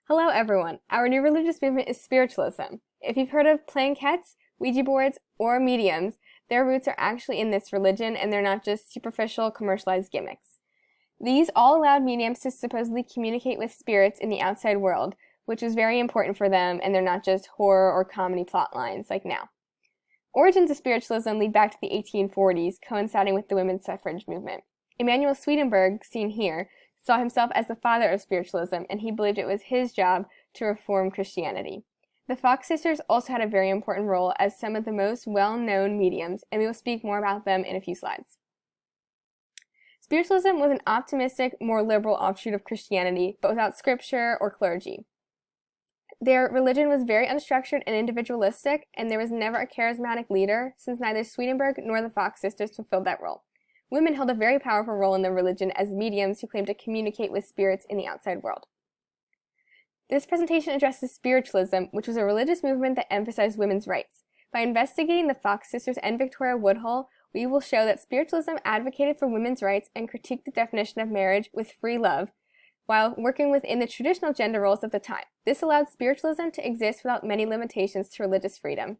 Hello everyone, our new religious movement is Spiritualism. If you've heard of playing cats, Ouija boards, or mediums, their roots are actually in this religion and they're not just superficial commercialized gimmicks. These all allowed mediums to supposedly communicate with spirits in the outside world, which was very important for them, and they're not just horror or comedy plot lines like now. Origins of Spiritualism lead back to the 1840s, coinciding with the women's suffrage movement. Emanuel Swedenborg, seen here, saw himself as the father of Spiritualism, and he believed it was his job to reform Christianity. The Fox sisters also had a very important role as some of the most well-known mediums, and we will speak more about them in a few slides. Spiritualism was an optimistic, more liberal offshoot of Christianity, but without scripture or clergy. Their religion was very unstructured and individualistic, and there was never a charismatic leader, since neither Swedenborg nor the Fox sisters fulfilled that role. Women held a very powerful role in the religion as mediums who claimed to communicate with spirits in the outside world. This presentation addresses Spiritualism, which was a religious movement that emphasized women's rights. By investigating the Fox sisters and Victoria Woodhull, we will show that Spiritualism advocated for women's rights and critiqued the definition of marriage with free love, while working within the traditional gender roles of the time. This allowed Spiritualism to exist without many limitations to religious freedom.